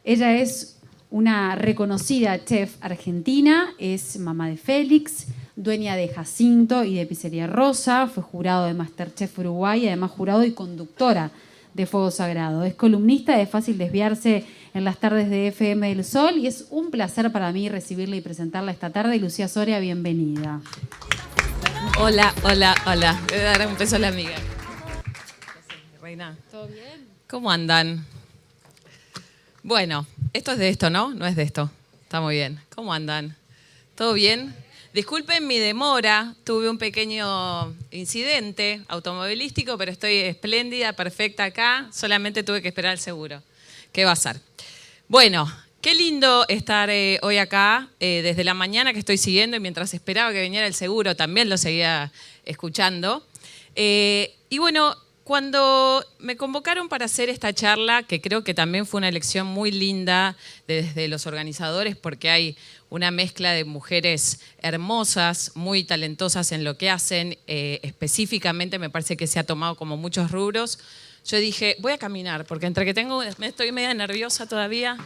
Ella es una reconocida chef argentina, es mamá de Félix, dueña de Jacinto y de Pizzería Rosa, fue jurado de MasterChef Uruguay y además jurado y conductora de Fuego Sagrado. Es columnista de Fácil Desviarse en las tardes de FM del Sol y es un placer para mí recibirla y presentarla esta tarde. Lucía Soria, bienvenida. Hola, hola, hola. Le voy a dar un beso a la amiga. Reina. ¿Todo bien? ¿Cómo andan? Bueno, esto es de esto, ¿no? No es de esto. Está muy bien. ¿Cómo andan? ¿Todo bien? Disculpen mi demora. Tuve un pequeño incidente automovilístico, pero estoy espléndida, perfecta acá. Solamente tuve que esperar el seguro. ¿Qué va a ser? Bueno, qué lindo estar hoy acá, desde la mañana que estoy siguiendo y mientras esperaba que viniera el seguro también lo seguía escuchando. Y bueno, cuando me convocaron para hacer esta charla, que creo que también fue una elección muy linda desde los organizadores, porque hay una mezcla de mujeres hermosas, muy talentosas en lo que hacen, específicamente me parece que se ha tomado como muchos rubros. Yo dije, voy a caminar, porque entre que estoy media nerviosa todavía,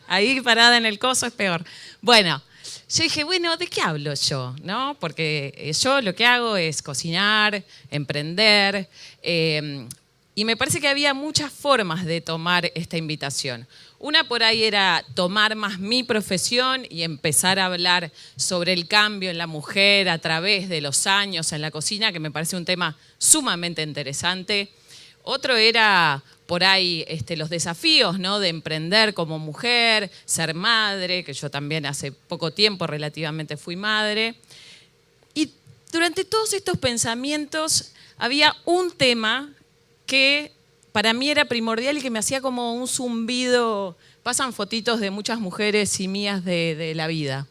ahí parada en el coso es peor. Bueno, yo dije, bueno, ¿de qué hablo yo? ¿No? Porque yo lo que hago es cocinar, emprender, y me parece que había muchas formas de tomar esta invitación. Una por ahí era tomar más mi profesión y empezar a hablar sobre el cambio en la mujer a través de los años en la cocina, que me parece un tema sumamente interesante. Otro era por ahí los desafíos, ¿no? De emprender como mujer, ser madre, que yo también hace poco tiempo relativamente fui madre. Y durante todos estos pensamientos había un tema que para mí era primordial y que me hacía como un zumbido. Pasan fotitos de muchas mujeres y mías de la vida.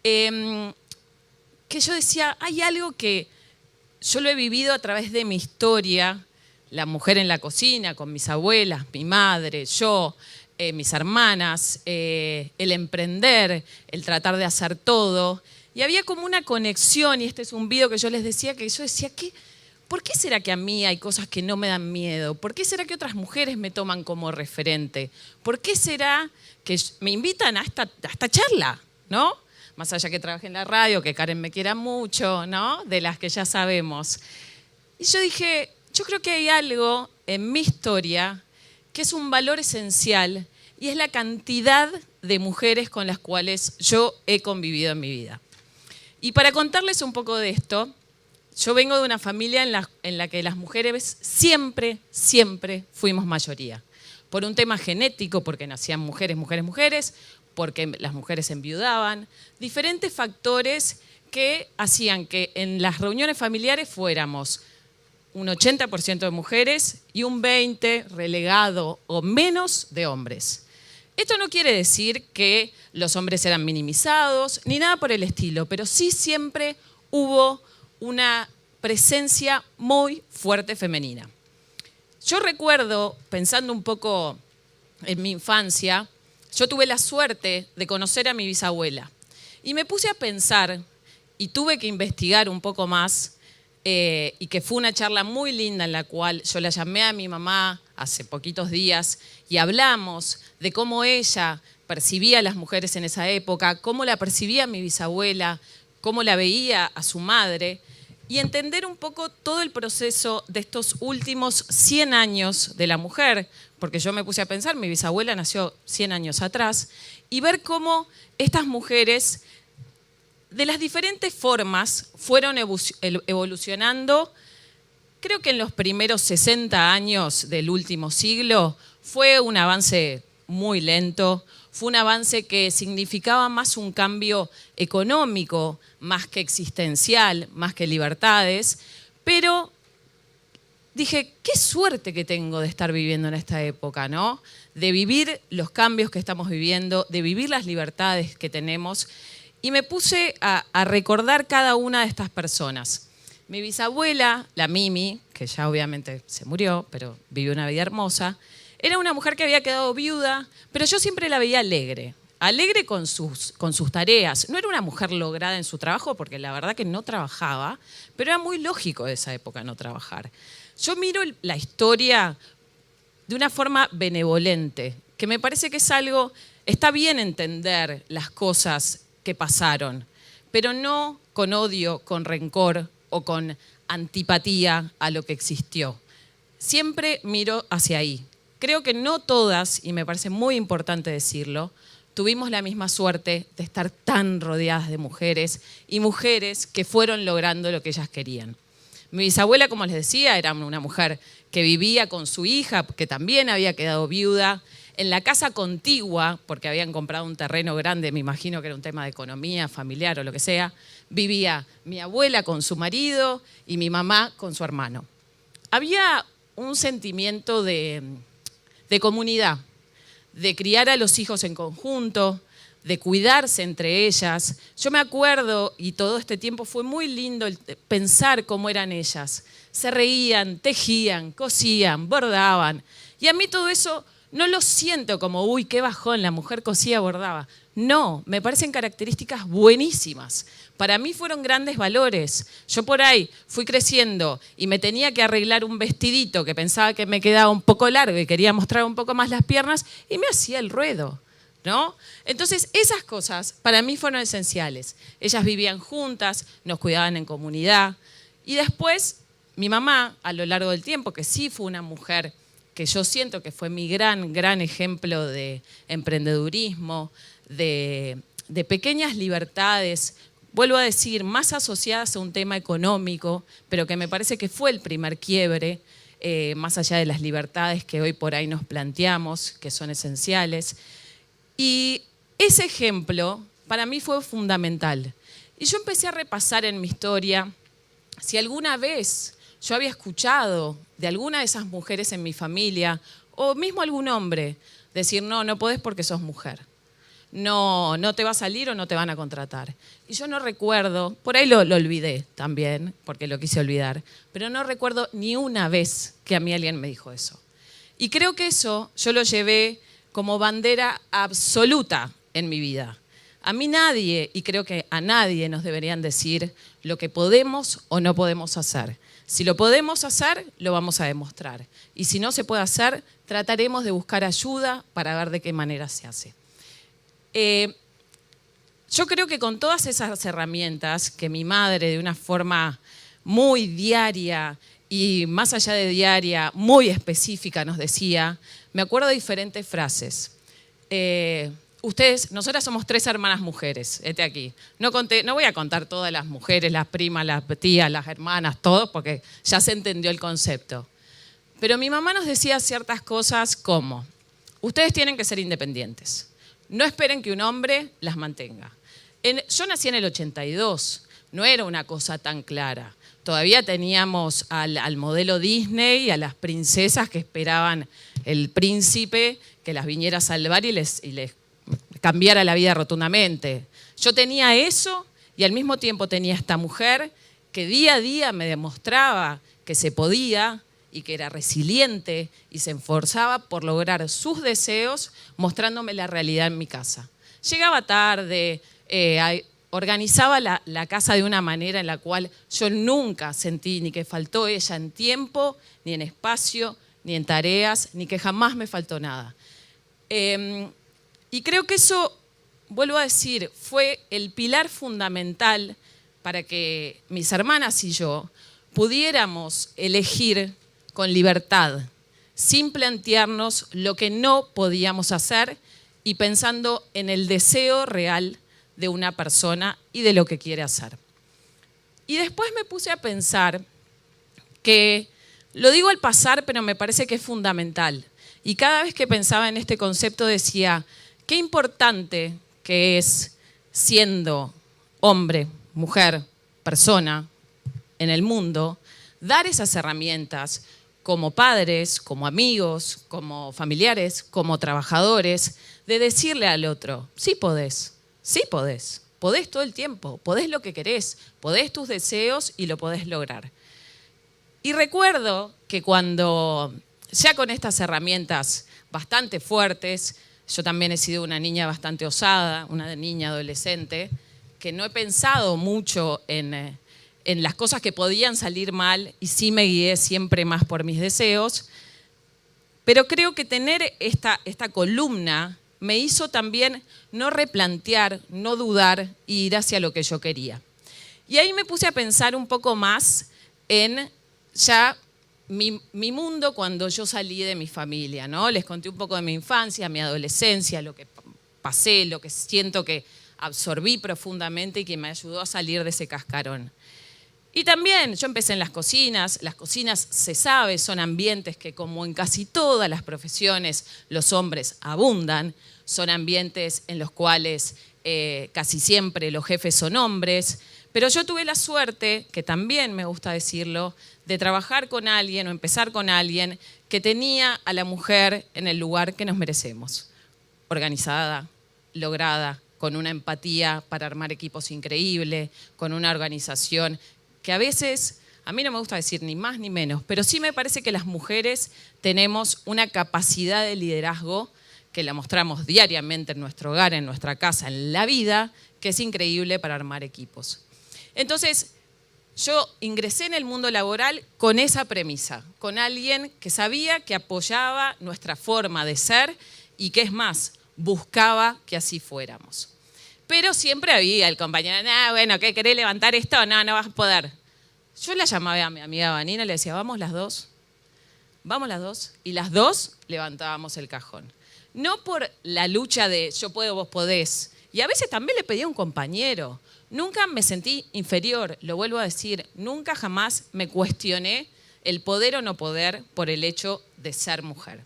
Que yo decía, hay algo que yo lo he vivido a través de mi historia, la mujer en la cocina, con mis abuelas, mi madre, yo, mis hermanas, el emprender, el tratar de hacer todo. Y había como una conexión, y este es un video que yo les decía, que yo decía, ¿por qué será que a mí hay cosas que no me dan miedo? ¿Por qué será que otras mujeres me toman como referente? ¿Por qué será que me invitan a esta charla, ¿no? Más allá que trabaje en la radio, que Karen me quiera mucho, ¿no? De las que ya sabemos. Y yo dije, yo creo que hay algo en mi historia que es un valor esencial y es la cantidad de mujeres con las cuales yo he convivido en mi vida. Y para contarles un poco de esto, yo vengo de una familia en la que las mujeres siempre fuimos mayoría. Por un tema genético, porque nacían mujeres, porque las mujeres enviudaban, diferentes factores que hacían que en las reuniones familiares fuéramos un 80% de mujeres y un 20% relegado o menos de hombres. Esto no quiere decir que los hombres eran minimizados, ni nada por el estilo, pero sí siempre hubo una presencia muy fuerte femenina. Yo recuerdo, pensando un poco en mi infancia, yo tuve la suerte de conocer a mi bisabuela y me puse a pensar y tuve que investigar un poco más. Y que fue una charla muy linda en la cual yo la llamé a mi mamá hace poquitos días y hablamos de cómo ella percibía a las mujeres en esa época, cómo la percibía mi bisabuela, cómo la veía a su madre y entender un poco todo el proceso de estos últimos 100 años de la mujer, porque yo me puse a pensar, mi bisabuela nació 100 años atrás, y ver cómo estas mujeres de las diferentes formas fueron evolucionando. Creo que en los primeros 60 años del último siglo fue un avance muy lento, fue un avance que significaba más un cambio económico, más que existencial, más que libertades, pero dije, qué suerte que tengo de estar viviendo en esta época, ¿no? De vivir los cambios que estamos viviendo, de vivir las libertades que tenemos. Y me puse a recordar cada una de estas personas. Mi bisabuela, la Mimi, que ya obviamente se murió, pero vivió una vida hermosa, era una mujer que había quedado viuda, pero yo siempre la veía alegre. Alegre con sus tareas. No era una mujer lograda en su trabajo, porque la verdad que no trabajaba, pero era muy lógico de esa época no trabajar. Yo miro la historia de una forma benevolente, que me parece que es algo, está bien entender las cosas que pasaron, pero no con odio, con rencor o con antipatía a lo que existió. Siempre miro hacia ahí. Creo que no todas, y me parece muy importante decirlo, tuvimos la misma suerte de estar tan rodeadas de mujeres y mujeres que fueron logrando lo que ellas querían. Mi bisabuela, como les decía, era una mujer que vivía con su hija, que también había quedado viuda, en la casa contigua, porque habían comprado un terreno grande, me imagino que era un tema de economía familiar o lo que sea, vivía mi abuela con su marido y mi mamá con su hermano. Había un sentimiento de comunidad, de criar a los hijos en conjunto, de cuidarse entre ellas. Yo me acuerdo, y todo este tiempo fue muy lindo pensar cómo eran ellas. Se reían, tejían, cosían, bordaban. Y a mí todo eso no lo siento como, uy, qué bajón, la mujer cosía, bordaba. No, me parecen características buenísimas. Para mí fueron grandes valores. Yo por ahí fui creciendo y me tenía que arreglar un vestidito que pensaba que me quedaba un poco largo y quería mostrar un poco más las piernas y me hacía el ruedo, ¿no? Entonces, esas cosas para mí fueron esenciales. Ellas vivían juntas, nos cuidaban en comunidad. Y después, mi mamá, a lo largo del tiempo, que sí fue una mujer que yo siento que fue mi gran ejemplo de emprendedurismo, de pequeñas libertades, vuelvo a decir, más asociadas a un tema económico, pero que me parece que fue el primer quiebre, más allá de las libertades que hoy por ahí nos planteamos, que son esenciales. Y ese ejemplo para mí fue fundamental. Y yo empecé a repasar en mi historia si alguna vez yo había escuchado de alguna de esas mujeres en mi familia, o mismo algún hombre, decir, no podés porque sos mujer. No te va a salir o no te van a contratar. Y yo no recuerdo, por ahí lo olvidé también, porque lo quise olvidar, pero no recuerdo ni una vez que a mí alguien me dijo eso. Y creo que eso yo lo llevé como bandera absoluta en mi vida. A mí nadie, y creo que a nadie nos deberían decir lo que podemos o no podemos hacer. Si lo podemos hacer, lo vamos a demostrar. Y si no se puede hacer, trataremos de buscar ayuda para ver de qué manera se hace. Yo creo que con todas esas herramientas que mi madre de una forma muy diaria y más allá de diaria, muy específica nos decía, me acuerdo de diferentes frases. Nosotras somos 3 hermanas mujeres, aquí. No voy a contar todas las mujeres, las primas, las tías, las hermanas, todos, porque ya se entendió el concepto. Pero mi mamá nos decía ciertas cosas como, ustedes tienen que ser independientes. No esperen que un hombre las mantenga. Yo nací en el 82, no era una cosa tan clara. Todavía teníamos al modelo Disney y a las princesas que esperaban el príncipe que las viniera a salvar y les cambiara la vida rotundamente. Yo tenía eso y al mismo tiempo tenía esta mujer que día a día me demostraba que se podía y que era resiliente y se esforzaba por lograr sus deseos mostrándome la realidad en mi casa. Llegaba tarde, organizaba la casa de una manera en la cual yo nunca sentí ni que faltó ella en tiempo, ni en espacio, ni en tareas, ni que jamás me faltó nada. Y creo que eso, vuelvo a decir, fue el pilar fundamental para que mis hermanas y yo pudiéramos elegir con libertad, sin plantearnos lo que no podíamos hacer y pensando en el deseo real de una persona y de lo que quiere hacer. Y después me puse a pensar que, lo digo al pasar, pero me parece que es fundamental. Y cada vez que pensaba en este concepto decía, qué importante que es, siendo hombre, mujer, persona en el mundo, dar esas herramientas como padres, como amigos, como familiares, como trabajadores, de decirle al otro, sí podés podés todo el tiempo, podés lo que querés, podés tus deseos y lo podés lograr. Y recuerdo que cuando, ya con estas herramientas bastante fuertes, yo también he sido una niña bastante osada, una niña adolescente, que no he pensado mucho en las cosas que podían salir mal y sí me guié siempre más por mis deseos, Pero creo que tener esta columna me hizo también no replantear, no dudar y ir hacia lo que yo quería. Y ahí me puse a pensar un poco más en ya mi mundo cuando yo salí de mi familia, ¿no? Les conté un poco de mi infancia, mi adolescencia, lo que pasé, lo que siento que absorbí profundamente y que me ayudó a salir de ese cascarón. Y también yo empecé en las cocinas se sabe, son ambientes que como en casi todas las profesiones los hombres abundan, son ambientes en los cuales casi siempre los jefes son hombres, pero yo tuve la suerte, que también me gusta decirlo, de trabajar con alguien o empezar con alguien que tenía a la mujer en el lugar que nos merecemos, organizada, lograda, con una empatía para armar equipos increíble, con una organización que a veces, a mí no me gusta decir ni más ni menos, pero sí me parece que las mujeres tenemos una capacidad de liderazgo que la mostramos diariamente en nuestro hogar, en nuestra casa, en la vida, que es increíble para armar equipos. Entonces, yo ingresé en el mundo laboral con esa premisa, con alguien que sabía que apoyaba nuestra forma de ser y que es más, buscaba que así fuéramos. Pero siempre había el compañero, bueno, ¿qué querés levantar esto? No, no vas a poder. Yo la llamaba a mi amiga Vanina y le decía, vamos las dos, y las dos levantábamos el cajón. No por la lucha de yo puedo, vos podés, y a veces también le pedía a un compañero. Nunca me sentí inferior, lo vuelvo a decir, nunca jamás me cuestioné el poder o no poder por el hecho de ser mujer.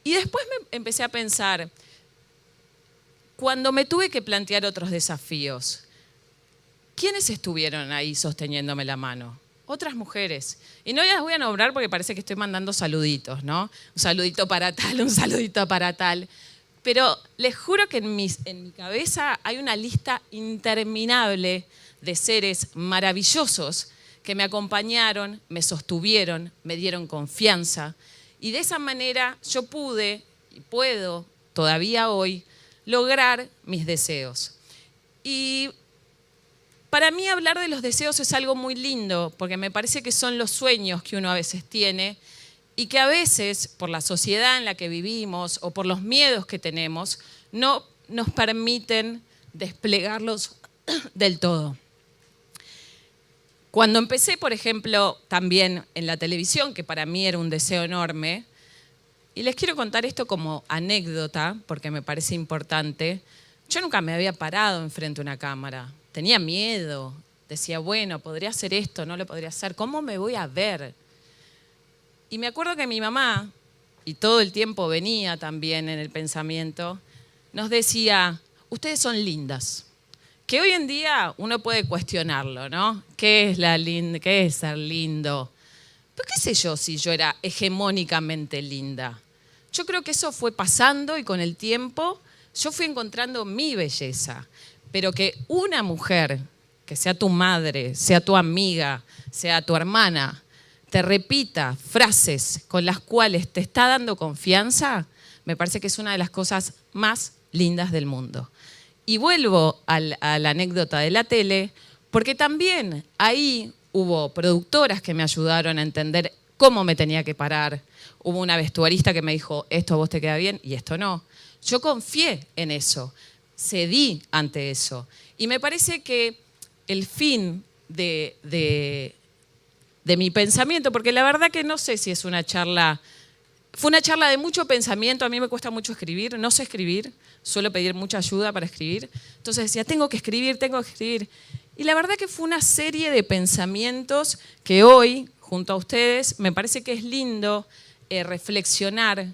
Y después me empecé a pensar, cuando me tuve que plantear otros desafíos, ¿quiénes estuvieron ahí sosteniéndome la mano? Otras mujeres. Y no las voy a nombrar porque parece que estoy mandando saluditos, ¿no? Un saludito para tal, un saludito para tal. Pero les juro que en mi cabeza hay una lista interminable de seres maravillosos que me acompañaron, me sostuvieron, me dieron confianza. Y de esa manera yo pude y puedo todavía hoy lograr mis deseos. Y para mí hablar de los deseos es algo muy lindo, porque me parece que son los sueños que uno a veces tiene y que a veces, por la sociedad en la que vivimos o por los miedos que tenemos, no nos permiten desplegarlos del todo. Cuando empecé, por ejemplo, también en la televisión, que para mí era un deseo enorme, y les quiero contar esto como anécdota, porque me parece importante. Yo nunca me había parado enfrente de una cámara. Tenía miedo. Decía, bueno, ¿podría hacer esto? ¿No lo podría hacer? ¿Cómo me voy a ver? Y me acuerdo que mi mamá, y todo el tiempo venía también en el pensamiento, nos decía, ustedes son lindas. Que hoy en día uno puede cuestionarlo, ¿no? ¿Qué es ser lindo? Pero qué sé yo si yo era hegemónicamente linda. Yo creo que eso fue pasando y con el tiempo yo fui encontrando mi belleza. Pero que una mujer, que sea tu madre, sea tu amiga, sea tu hermana, te repita frases con las cuales te está dando confianza, me parece que es una de las cosas más lindas del mundo. Y vuelvo a la anécdota de la tele, porque también ahí hubo productoras que me ayudaron a entender cómo me tenía que parar. Hubo una vestuarista que me dijo, esto a vos te queda bien y esto no. Yo confié en eso, cedí ante eso. Y me parece que el fin de mi pensamiento, porque la verdad que no sé si es una charla, fue una charla de mucho pensamiento, a mí me cuesta mucho escribir, no sé escribir, suelo pedir mucha ayuda para escribir. Entonces decía, tengo que escribir. Y la verdad que fue una serie de pensamientos que hoy, junto a ustedes, me parece que es lindo reflexionar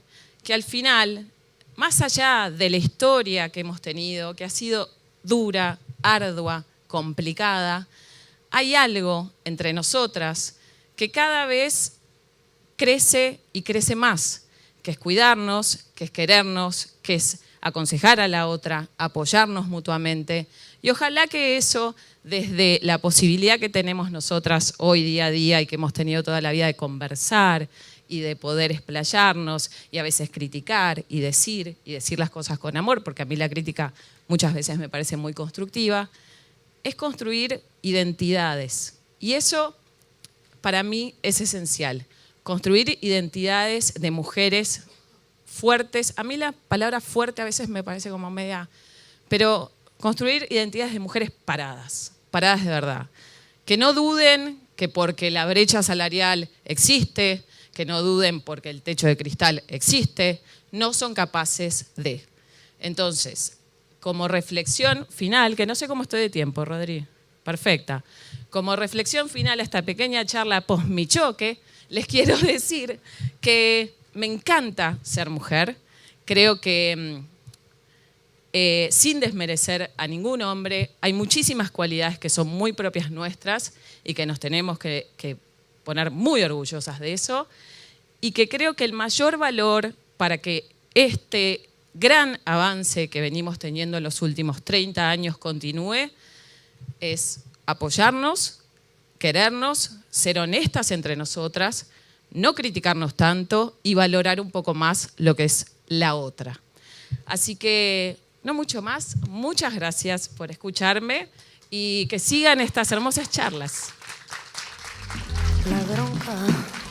que al final, más allá de la historia que hemos tenido, que ha sido dura, ardua, complicada, hay algo entre nosotras que cada vez crece y crece más, que es cuidarnos, que es querernos, que es aconsejar a la otra, apoyarnos mutuamente. Y ojalá que eso, desde la posibilidad que tenemos nosotras hoy día a día y que hemos tenido toda la vida de conversar y de poder explayarnos y a veces criticar y decir las cosas con amor, porque a mí la crítica muchas veces me parece muy constructiva, es construir identidades. Y eso para mí es esencial. construir identidades de mujeres fuertes. A mí la palabra fuerte a veces me parece como media... Pero construir identidades de mujeres paradas de verdad. Que no duden que porque la brecha salarial existe, que no duden porque el techo de cristal existe, no son capaces de. Entonces, como reflexión final, que no sé cómo estoy de tiempo, Rodri, perfecta. Como reflexión final a esta pequeña charla post-Michoque, les quiero decir que me encanta ser mujer. Creo que, sin desmerecer a ningún hombre, hay muchísimas cualidades que son muy propias nuestras y que nos tenemos que poner muy orgullosas de eso. Y que creo que el mayor valor para que este gran avance que venimos teniendo en los últimos 30 años continúe es apoyarnos, querernos, ser honestas entre nosotras, no criticarnos tanto y valorar un poco más lo que es la otra. Así que, no mucho más, muchas gracias por escucharme y que sigan estas hermosas charlas. La bronca.